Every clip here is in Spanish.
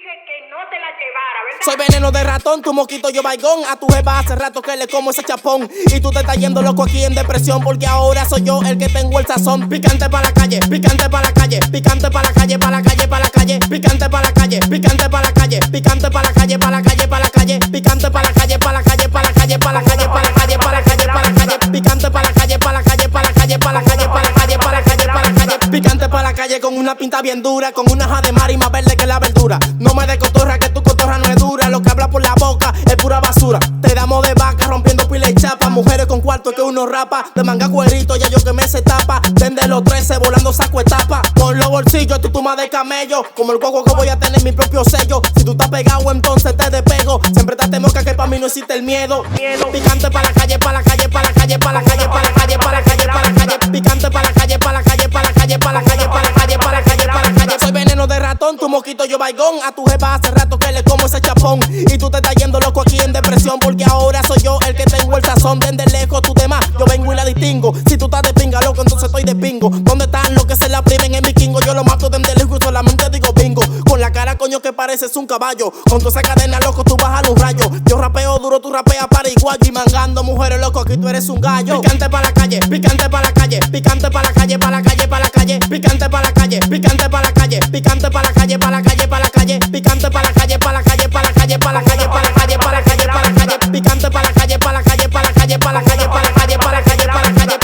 dije que no te la llevara, ¿verdad? Soy veneno de ratón, tu mosquito yo baigón. A tu jeva hace rato que le como ese chapón. Y tú te estás yendo loco aquí en depresión, porque ahora soy yo el que tengo el sazón. Picante pa' la calle, picante pa' la calle, picante pa' la calle, pa' la calle, pa' la calle, picante pa' la calle, picante pa' la calle, picante pa' la calle, pa' la calle, pa' la calle, picante pa' la calle, pa' la calle, pa' la calle, pa' la calle, pa' la calle, pa' la calle, pa' la calle, picante pa' la calle, pa' la calle, pa' la calle, pa' la calle, pa' la calle, pa' la calle, pa' la calle, picante pa' la calle con una pinta bien dura, con una hoja de mar y más verde que la verdura. No me de cotorra que tu cotorra no es dura, lo que habla por la boca es pura basura. Te damos de vaca rompiendo pila y chapa, mujeres con cuarto que uno rapa, de manga cuerito ya yo que me se tapa, desde los 13 volando saco etapa, con los bolsillos tu tuma de camello, como el coco que voy a tener mi propio sello. Si tú estás pegado entonces te despego, siempre te moca que pa' mí no existe el miedo. Picante pa' la calle, pa' la calle, pa' la calle, pa' la calle, pa' la calle, pa' la calle, pa' la calle, picante pa' la calle, pa' la calle, pa' la calle, pa' la calle, pa' la calle, pa' la calle, pa' la calle. Soy veneno de ratón, tu mosquito yo baigón. A tu jeva hace rato que le como ese chapón. Y tú te estás yendo loco aquí en depresión, porque ahora soy yo el que tengo el sazón. Desde lejos tú demás, yo vengo y la distingo. Si tú estás de pinga loco, entonces estoy de pingo. ¿Dónde están los que se la primen en mi kingo? Yo lo mato desde lejos y solamente digo bingo. Con la cara coño que pareces un caballo, con toda esa cadena loco tú vas a un rayo. Yo rapeo duro, tú rapeas paraguayo. Y mangando mujeres loco, aquí tú eres un gallo. Picante pa' la calle, picante pa' la calle, picante pa' la calle, pa' la calle, pa' la calle, picante pa' la calle, picante pa' la calle, picante pa' la calle, pa' la calle, pa' la calle, picante pa' la calle, pa' la calle, pa' la calle, pa' la calle, pa' la calle, pa' la calle, pa' la calle, picante pa' la calle, pa' la calle, pa' la calle, pa' la calle, pa' la calle, pa' la calle, pa' la calle.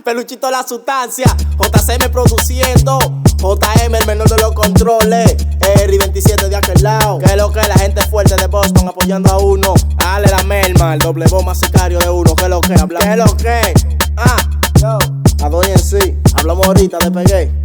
Peluchito la sustancia, JCM produciendo, JM el menor de los controles, Eri 27 de aquel lado. Que lo que la gente fuerte de Boston apoyando a uno. Dale la merma, el doble voz más sicario de uno. Que lo que habla, que lo que. Yo, a doy en sí, hablamos ahorita de pegué.